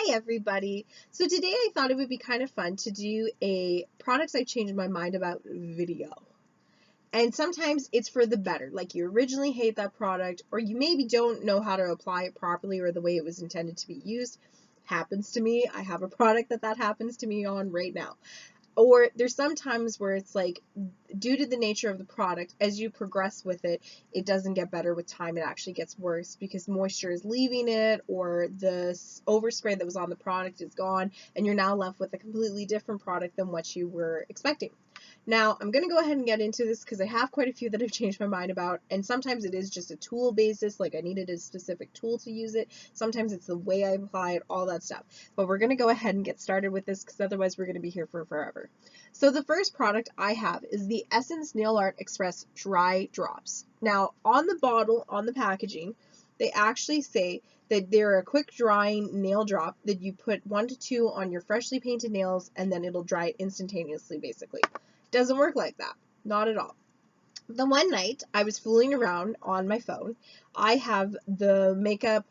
Hi everybody! So today I thought it would be kind of fun to do a products I changed my mind about video. And sometimes it's for the better, like you originally hate that product or you maybe don't know how to apply it properly or the way it was intended to be used. Happens to me. I have a product that happens to me on right now. Or there's some times where it's like, due to the nature of the product, as you progress with it, it doesn't get better with time. It actually gets worse because moisture is leaving it, or the overspray that was on the product is gone, and you're now left with a completely different product than what you were expecting. Now, I'm going to go ahead and get into this because I have quite a few that I've changed my mind about, and sometimes it is just a tool basis, like I needed a specific tool to use it. Sometimes it's the way I apply it, all that stuff. But we're going to go ahead and get started with this because otherwise we're going to be here for forever. So the first product I have is the Essence Nail Art Express Dry Drops. Now, on the bottle, on the packaging, they actually say that they're a quick drying nail drop that you put 1 to 2 on your freshly painted nails and then it'll dry it instantaneously, basically. Doesn't work like that. Not at all. The one night I was fooling around on my phone. I have the Makeup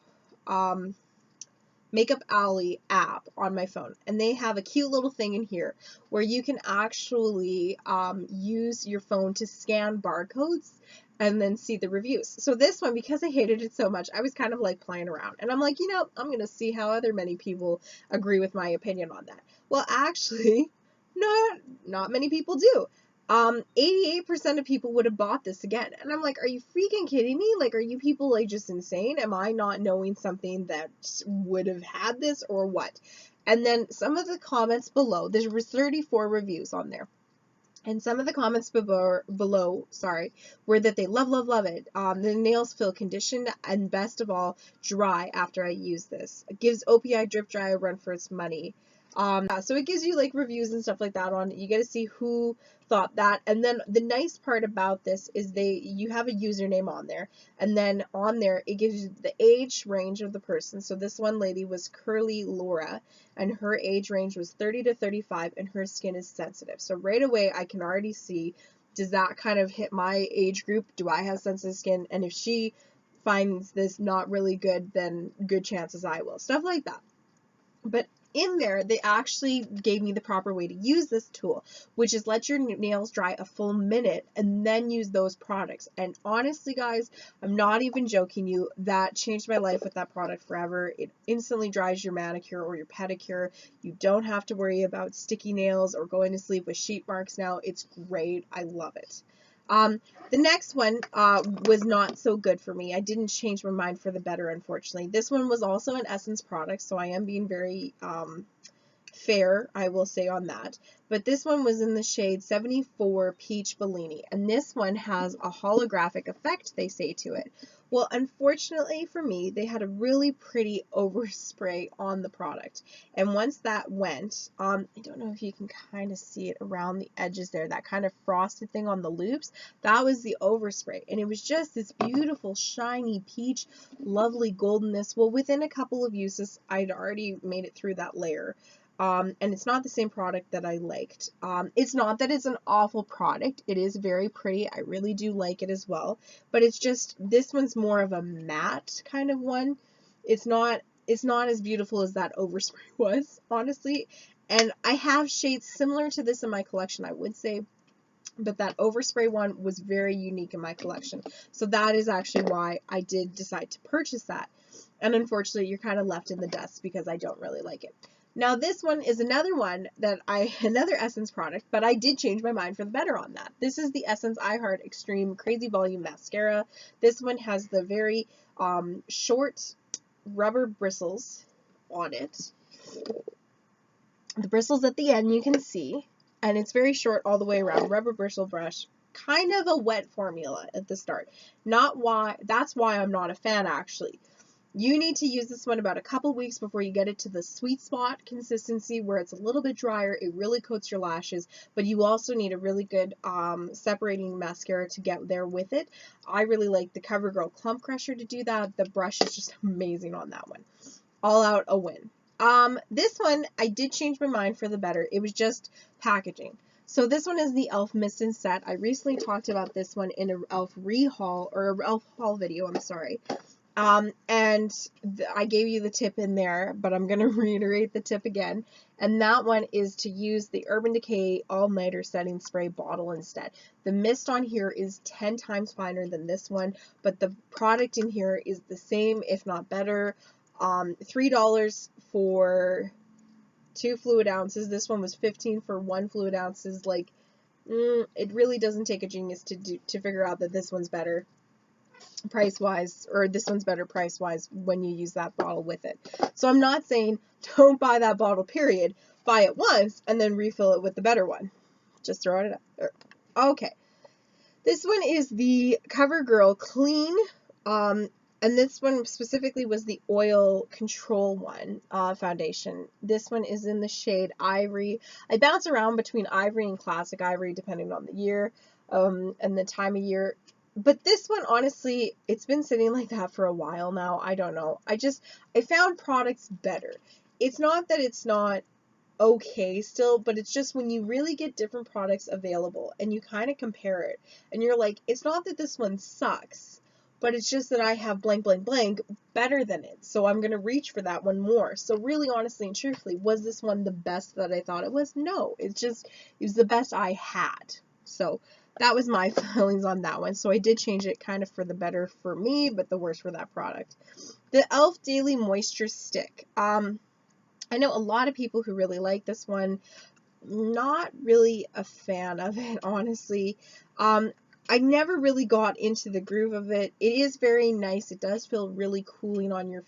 Alley app on my phone, and they have a cute little thing in here where you can actually use your phone to scan barcodes and then see the reviews. So this one, because I hated it so much, I was kind of like playing around, and I'm like, I'm gonna see how other many people agree with my opinion on that. Well, actually, not many people do. 88% of people would have bought this again. And I'm like, are you freaking kidding me? Like, are you people like just insane? Am I not knowing something that would have had this or what? And then some of the comments below, there was 34 reviews on there. And some of the comments below, were that they love it. The nails feel conditioned and best of all, dry after I use this. It gives OPI Drip Dry a run for its money. So it gives you like reviews and stuff like that on it. You get to see who thought that. And then the nice part about this is you have a username on there, and then on there it gives you the age range of the person. So this one lady was Curly Laura, and her age range was 30 to 35, and her skin is sensitive. So right away I can already see, does that kind of hit my age group? Do I have sensitive skin? And if she finds this not really good, then good chances I will. Stuff like that. But in there, they actually gave me the proper way to use this tool, which is let your nails dry a full minute and then use those products. And honestly, guys, I'm not even joking you, that changed my life with that product forever. It instantly dries your manicure or your pedicure. You don't have to worry about sticky nails or going to sleep with sheet marks now. It's great. I love it. The next one was not so good for me. I didn't change my mind for the better, unfortunately. This one was also an Essence product, so I am being very fair, I will say, on that. But this one was in the shade 74 Peach Bellini, and this one has a holographic effect, they say, to it. Well, unfortunately for me, they had a really pretty overspray on the product, and once that went, I don't know if you can kind of see it around the edges there, that kind of frosted thing on the loops, that was the overspray, and it was just this beautiful, shiny peach, lovely goldenness. Well, within a couple of uses, I'd already made it through that layer. And it's not the same product that I liked. It's not that it's an awful product. It is very pretty. I really do like it as well. But it's just, this one's more of a matte kind of one. It's not as beautiful as that overspray was, honestly. And I have shades similar to this in my collection, I would say. But that overspray one was very unique in my collection. So that is actually why I did decide to purchase that. And unfortunately, you're kind of left in the dust because I don't really like it. Now this one is another one that another Essence product, but I did change my mind for the better on that. This is the Essence I Heart Extreme Crazy Volume Mascara. This one has the very short rubber bristles on it. The bristles at the end you can see, and it's very short all the way around. Rubber bristle brush. Kind of a wet formula at the start. That's why I'm not a fan, actually. You need to use this one about a couple weeks before you get it to the sweet spot consistency where it's a little bit drier. It really coats your lashes, but you also need a really good separating mascara to get there with it. I really like the CoverGirl Clump Crusher to do that. The brush is just amazing on that one. All out a win. This one, I did change my mind for the better. It was just packaging. So this one is the e.l.f. Mist and Set. I recently talked about this one in a e.l.f. rehaul, or a e.l.f. haul video, I'm sorry. And I gave you the tip in there, but I'm going to reiterate the tip again. And that one is to use the Urban Decay All Nighter Setting Spray bottle instead. The mist on here is 10 times finer than this one, but the product in here is the same, if not better. $3 for 2 fluid ounces. This one was 15 for 1 fluid ounces. Like, it really doesn't take a genius to figure out that this one's better price-wise, or this one's better price-wise when you use that bottle with it. So I'm not saying don't buy that bottle, period. Buy it once and then refill it with the better one. Just throw it out. Okay. This one is the CoverGirl Clean, and this one specifically was the oil control one, foundation. This one is in the shade Ivory. I bounce around between Ivory and Classic Ivory depending on the year, and the time of year. But this one, honestly, it's been sitting like that for a while now. I don't know. I found products better. It's not that it's not okay still, but it's just when you really get different products available and you kind of compare it and you're like, it's not that this one sucks, but it's just that I have blank, blank, blank better than it. So I'm going to reach for that one more. So really, honestly and truthfully, was this one the best that I thought it was? No, it was the best I had. So that was my feelings on that one. So I did change it kind of for the better for me, but the worse for that product. The e.l.f. Daily Moisture Stick. I know a lot of people who really like this one. Not really a fan of it, honestly. I never really got into the groove of it. It is very nice. It does feel really cooling on your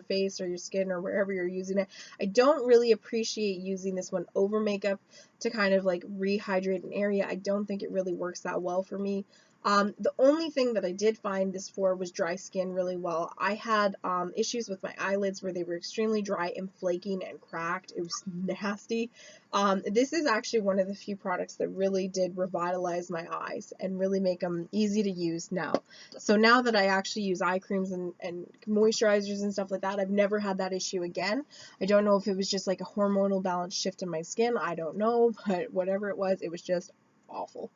face or your skin or wherever you're using it. I don't really appreciate using this one over makeup to kind of like rehydrate an area. I don't think it really works that well for me. The only thing that I did find this for was dry skin really well. I had issues with my eyelids where they were extremely dry and flaking and cracked. It was nasty. This is actually one of the few products that really did revitalize my eyes and really make them easy to use now. So now that I actually use eye creams and moisturizers and stuff like that, I've never had that issue again. I don't know if it was just like a hormonal balance shift in my skin. I don't know, but whatever it was just awful.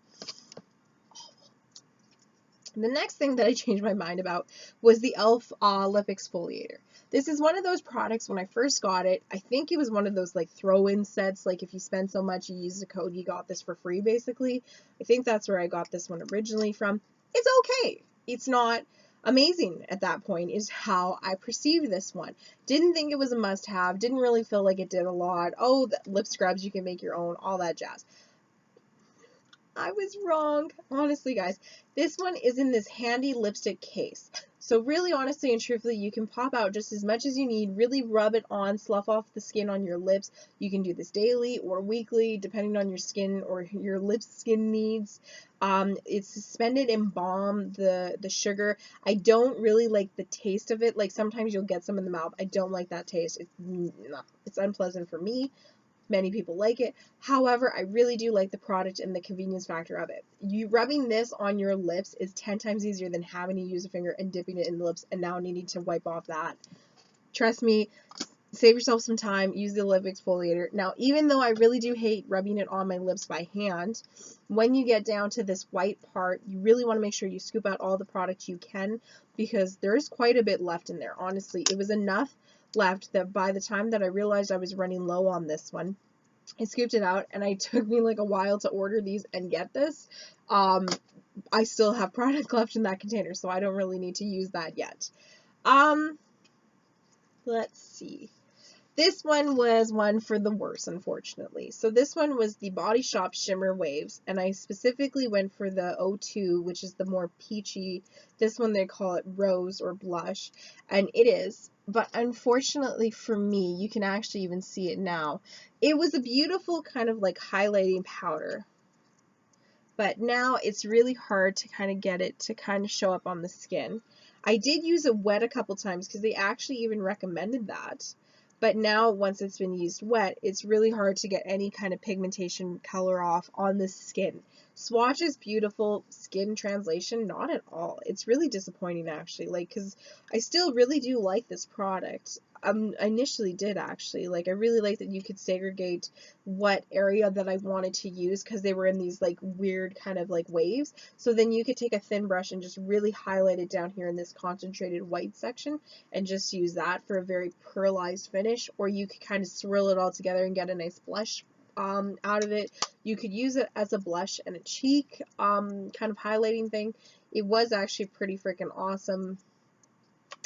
The next thing that I changed my mind about was the e.l.f. Lip Exfoliator. This is one of those products, when I first got it, I think it was one of those like throw-in sets, like if you spend so much, you use the code, you got this for free, basically. I think that's where I got this one originally from. It's okay. It's not amazing at that point, is how I perceived this one. Didn't think it was a must-have, didn't really feel like it did a lot. Oh, the lip scrubs, you can make your own, all that jazz. I was wrong. Honestly, guys, this one is in this handy lipstick case. So really, honestly and truthfully, you can pop out just as much as you need, really rub it on, slough off the skin on your lips. You can do this daily or weekly, depending on your skin or your lips skin needs. It's suspended in balm, the sugar. I don't really like the taste of it. Like sometimes you'll get some in the mouth. I don't like that taste. It's unpleasant for me. Many people like it. However, I really do like the product and the convenience factor of it. You rubbing this on your lips is 10 times easier than having to use a finger and dipping it in the lips and now needing to wipe off that. Trust me, save yourself some time, use the lip exfoliator. Now, even though I really do hate rubbing it on my lips by hand, when you get down to this white part, you really want to make sure you scoop out all the product you can, because there's quite a bit left in there. Honestly, it was enough left that by the time that I realized I was running low on this one, I scooped it out, and it took me like a while to order these and get this. I still have product left in that container, so I don't really need to use that yet. Let's see. This one was one for the worse, unfortunately. So this one was the Body Shop Shimmer Waves, and I specifically went for the 02, which is the more peachy. This one they call it Rose or Blush, and it is. But unfortunately for me, you can actually even see it now. It was a beautiful kind of like highlighting powder, but now it's really hard to kind of get it to kind of show up on the skin. I did use it wet a couple times because they actually even recommended that. But now, once it's been used wet, it's really hard to get any kind of pigmentation color off on the skin. Swatches beautiful, skin translation not at all. It's really disappointing actually, like, because I still really do like this product. I initially did actually, like, I really like that you could segregate what area that I wanted to use because they were in these like weird kind of like waves. So then you could take a thin brush and just really highlight it down here in this concentrated white section and just use that for a very pearlized finish, or you could kind of swirl it all together and get a nice blush out of it. You could use it as a blush and a cheek kind of highlighting thing. It was actually pretty freaking awesome.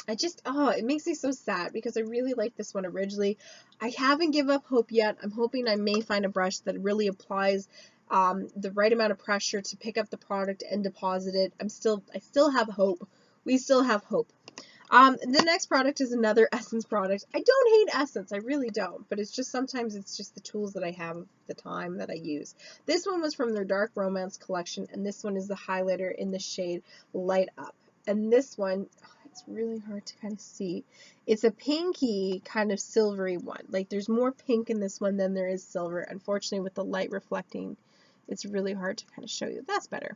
It makes me so sad because I really liked this one originally. I haven't given up hope yet. I'm hoping I may find a brush that really applies the right amount of pressure to pick up the product and deposit it. I still have hope. We still have hope. The next product is another Essence product. I don't hate Essence, I really don't, but it's just sometimes it's just the tools that I have at the time that I use. This one was from their Dark Romance collection, and this one is the highlighter in the shade Light Up. And this one, it's really hard to kind of see. It's a pinky kind of silvery one. Like, there's more pink in this one than there is silver. Unfortunately, with the light reflecting, it's really hard to kind of show you. That's better.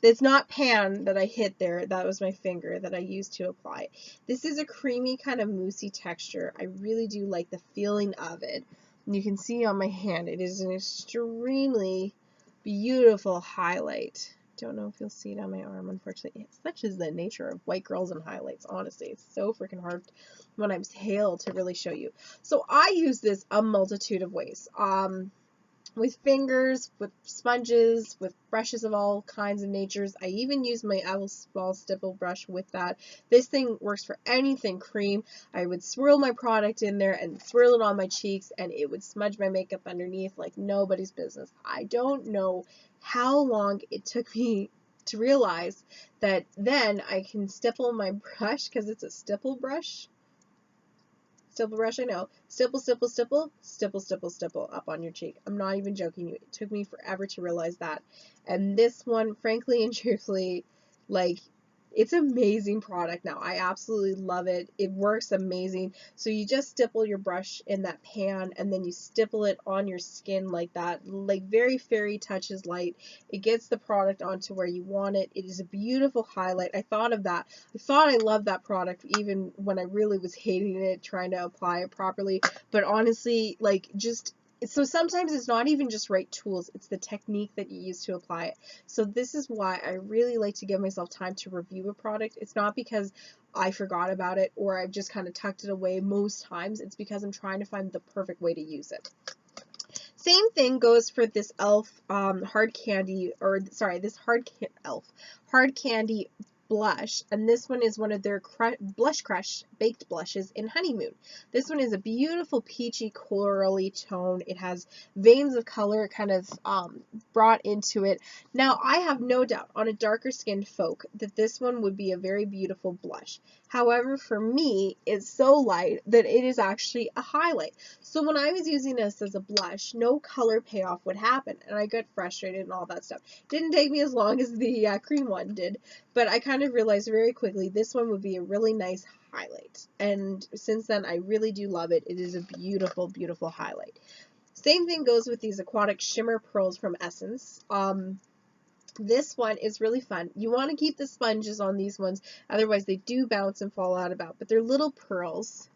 It's not pan that I hit there. That was my finger that I used to apply. This is a creamy kind of moussey texture. I really do like the feeling of it. And you can see on my hand, it is an extremely beautiful highlight. Don't know if you'll see it on my arm, unfortunately. Such is the nature of white girls and highlights, honestly. It's so freaking hard when I'm pale to really show you. So I use this a multitude of ways. With fingers, with sponges, with brushes of all kinds of natures. I even use my small stipple brush with that. This thing works for anything cream. I would swirl my product in there and swirl it on my cheeks, and it would smudge my makeup underneath like nobody's business. I don't know how long it took me to realize that then I can stipple my brush, because it's a stipple brush. Stipple brush, I know. Stipple, stipple, stipple, stipple, stipple, stipple up on your cheek. I'm not even joking you. It took me forever to realize that. And this one, frankly and truthfully, like, it's an amazing product now. I absolutely love it. It works amazing. So you just stipple your brush in that pan, and then you stipple it on your skin like that. Like, very fairy touches light. It gets the product onto where you want it. It is a beautiful highlight. I thought of that. I thought I loved that product even when I really was hating it, trying to apply it properly. But honestly, like, so sometimes it's not even just right tools, it's the technique that you use to apply it. So this is why I really like to give myself time to review a product. It's not because I forgot about it or I've just kind of tucked it away most times. It's because I'm trying to find the perfect way to use it. Same thing goes for this e.l.f. Hard Candy blush, and this one is one of their Blush Crush baked blushes in Honeymoon. This one is a beautiful peachy corally tone. It has veins of color kind of brought into it. Now, I have no doubt on a darker skinned folk that this one would be a very beautiful blush. However, for me, it's so light that it is actually a highlight. So when I was using this as a blush, no color payoff would happen, and I got frustrated and all that stuff. Didn't take me as long as the cream one did, but I kind of realized very quickly this one would be a really nice highlight. And since then, I really do love it. It is a beautiful, beautiful highlight. Same thing goes with these Aquatic Shimmer Pearls from Essence. This one is really fun. You want to keep the sponges on these ones, otherwise they do bounce and fall out about. But they're little pearls,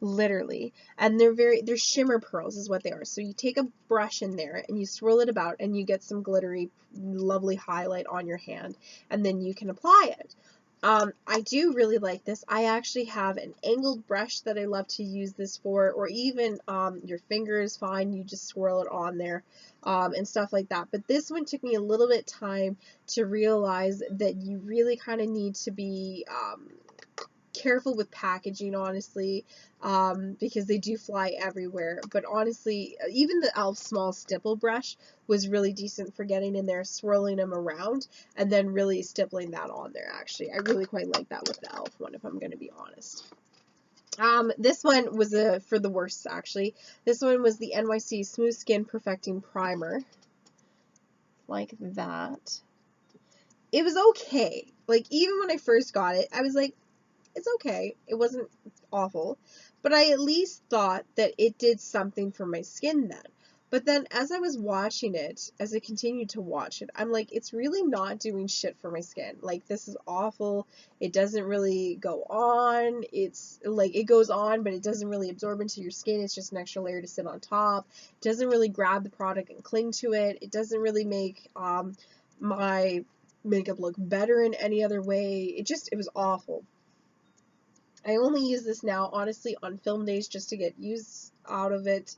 literally, and they're shimmer pearls is what they are. So you take a brush in there and you swirl it about and you get some glittery, lovely highlight on your hand, and then you can apply it. I do really like this. I actually have an angled brush that I love to use this for, or even your finger is fine. You just swirl it on there and stuff like that. But this one took me a little bit time to realize that you really kind of need to be careful with packaging, honestly, because they do fly everywhere. But honestly, even the e.l.f. small stipple brush was really decent for getting in there, swirling them around, and then really stippling that on there, actually. I really quite like that with the e.l.f. one, if I'm going to be honest. This one was for the worst, actually. This one was the NYC Smooth Skin Perfecting Primer. Like that. It was okay. Like, even when I first got it, I was like, it's okay. It wasn't awful, but I at least thought that it did something for my skin then. But then as I was watching it, as I continued to watch it, I'm like, it's really not doing shit for my skin. Like, this is awful. It doesn't really go on. It's like, it goes on, but it doesn't really absorb into your skin. It's just an extra layer to sit on top. It doesn't really grab the product and cling to it. It doesn't really make my makeup look better in any other way. It was awful. I only use this now, honestly, on film days just to get use out of it,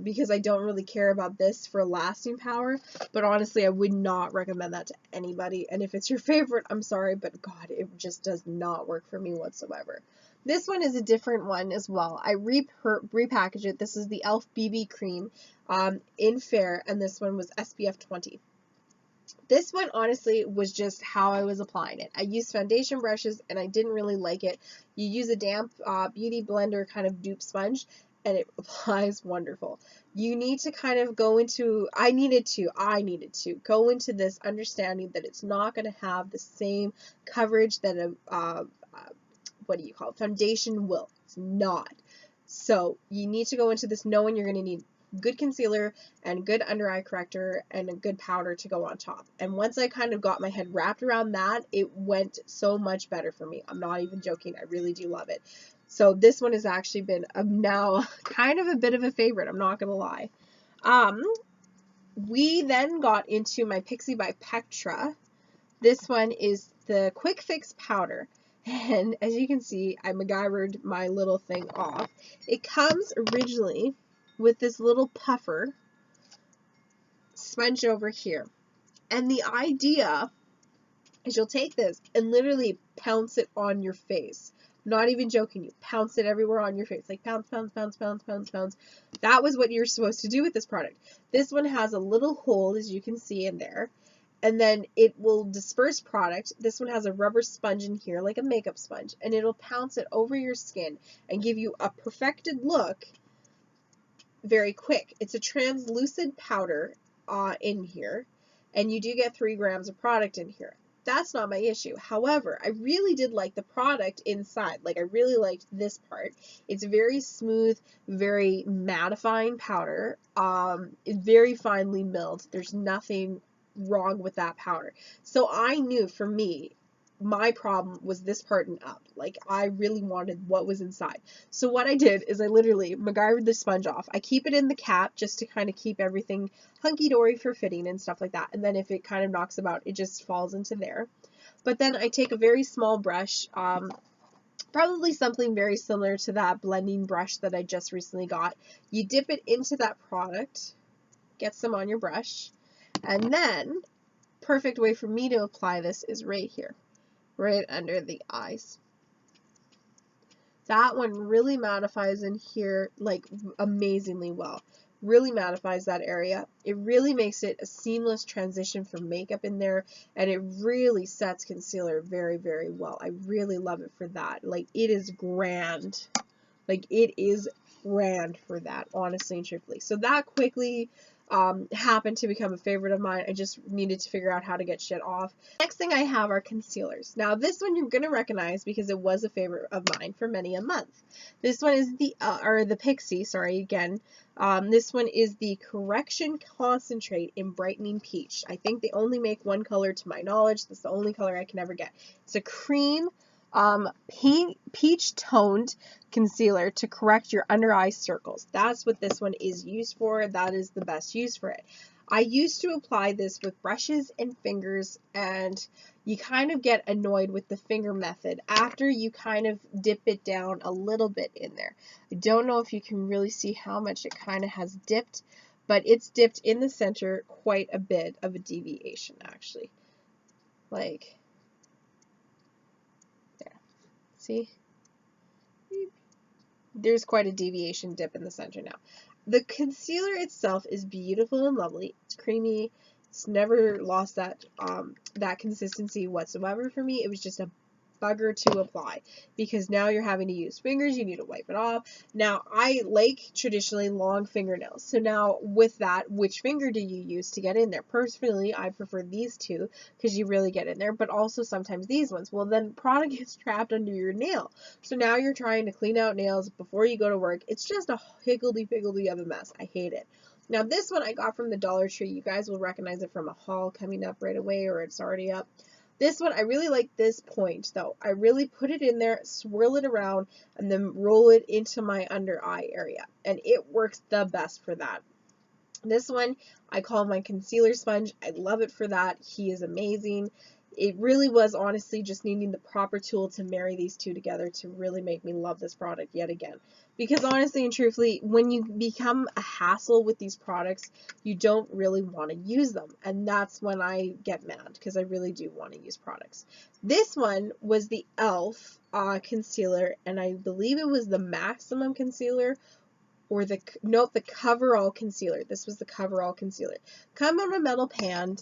because I don't really care about this for lasting power, but honestly, I would not recommend that to anybody, and if it's your favorite, I'm sorry, but God, it just does not work for me whatsoever. This one is a different one as well. I repackaged it. This is the e.l.f. BB Cream in Fair, and this one was SPF 20. This one, honestly, was just how I was applying it. I used foundation brushes, and I didn't really like it. You use a damp beauty blender kind of dupe sponge, and it applies wonderful. You need to kind of go into, I needed to go into this understanding that it's not going to have the same coverage that a, what do you call it, foundation will. It's not. So you need to go into this knowing you're going to need good concealer and good under eye corrector and a good powder to go on top. And once I kind of got my head wrapped around that, it went so much better for me. I'm not even joking. I really do love it. So this one has actually been now kind of a bit of a favorite. I'm not going to lie. We then got into my Pixi by Pectra. This one is the Quick Fix Powder. And as you can see, I MacGyvered my little thing off. It comes originally with this little puffer sponge over here. And the idea is you'll take this and literally pounce it on your face. Not even joking, you pounce it everywhere on your face. Like pounce, pounce, pounce, pounce, pounce, pounce. That was what you're supposed to do with this product. This one has a little hole, as you can see in there. And then it will disperse product. This one has a rubber sponge in here, like a makeup sponge. And it'll pounce it over your skin and give you a perfected look very quick. It's a translucent powder in here, and you do get 3 grams of product in here. That's not my issue. However, I really did like the product inside. Like, I really liked this part. It's very smooth, very mattifying powder. It's very finely milled. There's nothing wrong with that powder. So I knew, for me, my problem was this part and up. Like, I really wanted what was inside. So what I did is I literally MacGyvered the sponge off. I keep it in the cap just to kind of keep everything hunky-dory for fitting and stuff like that. And then if it kind of knocks about, it just falls into there. But then I take a very small brush, probably something very similar to that blending brush that I just recently got. You dip it into that product, get some on your brush, and then perfect way for me to apply this is right here. Right under the eyes. That one really mattifies in here, like, amazingly well. Really mattifies that area. It really makes it a seamless transition for makeup in there, and it really sets concealer very, very well. I really love it for that. Like, it is grand. Like, it is grand for that, honestly and truthfully. So that quickly happened to become a favorite of mine. I just needed to figure out how to get shit off. Next thing I have are concealers. Now, this one you're going to recognize because it was a favorite of mine for many a month. This one is the Pixi, sorry, again. This one is the Correction Concentrate in Brightening Peach. I think they only make one color to my knowledge. That's the only color I can ever get. It's a cream peach toned concealer to correct your under eye circles. That's what this one is used for. That is the best use for it. I used to apply this with brushes and fingers, and you kind of get annoyed with the finger method after you kind of dip it down a little bit in there. I don't know if you can really see how much it kind of has dipped, but it's dipped in the center quite a bit of a deviation, actually. Like, see? There's quite a deviation dip in the center now. The concealer itself is beautiful and lovely. It's creamy. It's never lost that that consistency whatsoever for me. It was just a bugger to apply because now you're having to use fingers. You need to wipe it off. Now, I like traditionally long fingernails. So now with that, which finger do you use to get in there? Personally, I prefer these two because you really get in there, but also sometimes these ones. Well, then product gets trapped under your nail. So now you're trying to clean out nails before you go to work. It's just a higgledy-piggledy of a mess. I hate it. Now this one I got from the Dollar Tree. You guys will recognize it from a haul coming up right away, or it's already up. This one, I really like this point though. I really put it in there, swirl it around, and then roll it into my under eye area. And it works the best for that. This one I call my concealer sponge. I love it for that. He is amazing. It really was honestly just needing the proper tool to marry these two together to really make me love this product yet again. Because honestly and truthfully, when you become a hassle with these products, you don't really want to use them. And that's when I get mad, because I really do want to use products. This one was the e.l.f. Concealer, and I believe it was the Maximum Concealer, or the Coverall Concealer. This was the Coverall Concealer. Come on a metal pan.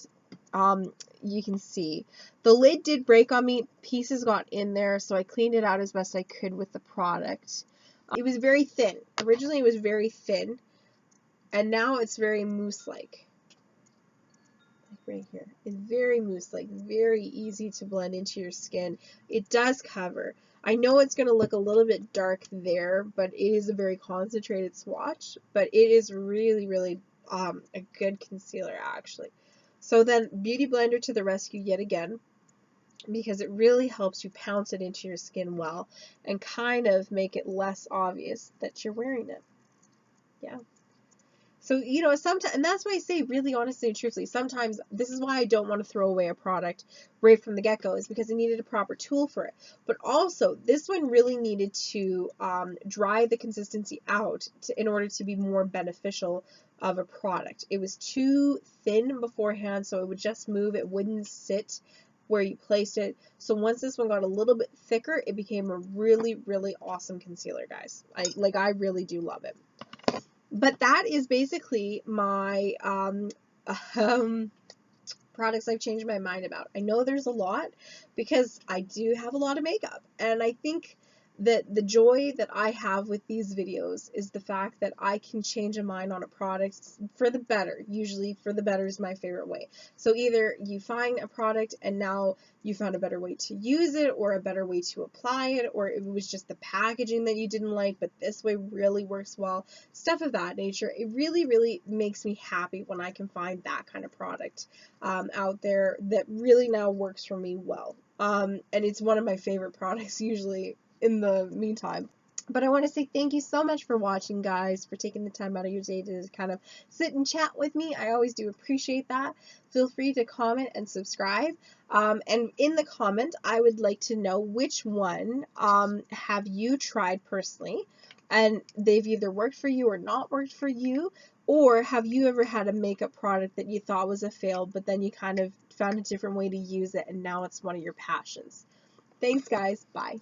You can see the lid did break on me. Pieces got in there, so I cleaned it out as best I could with the product. It was very thin. Originally it was very thin, and now it's very mousse-like. Like right here. It's very mousse-like, very easy to blend into your skin. It does cover. I know it's going to look a little bit dark there, but it is a very concentrated swatch, but it is really, really a good concealer actually. So then Beauty Blender to the rescue yet again, because it really helps you pounce it into your skin well and kind of make it less obvious that you're wearing it. Yeah. So, you know, sometimes, and that's why I say really honestly and truthfully, sometimes this is why I don't want to throw away a product right from the get-go, is because I needed a proper tool for it. But also, this one really needed to dry the consistency out in order to be more beneficial of a product. It was too thin beforehand, so it would just move. It wouldn't sit where you placed it. So once this one got a little bit thicker, it became a really, really awesome concealer, guys. I really do love it. But that is basically my products I've changed my mind about. I know there's a lot because I do have a lot of makeup, and I think that the joy that I have with these videos is the fact that I can change a mind on a product for the better. Usually for the better is my favorite way. So either you find a product and now you found a better way to use it, or a better way to apply it, or it was just the packaging that you didn't like, but this way really works well, stuff of that nature. It really, really makes me happy when I can find that kind of product out there that really now works for me well. And it's one of my favorite products usually in the meantime. But I want to say thank you so much for watching, guys, for taking the time out of your day to kind of sit and chat with me. I always do appreciate that. Feel free to comment and subscribe. And in the comment, I would like to know which one have you tried personally, and they've either worked for you or not worked for you, or have you ever had a makeup product that you thought was a fail, but then you kind of found a different way to use it, and now it's one of your passions. Thanks, guys. Bye.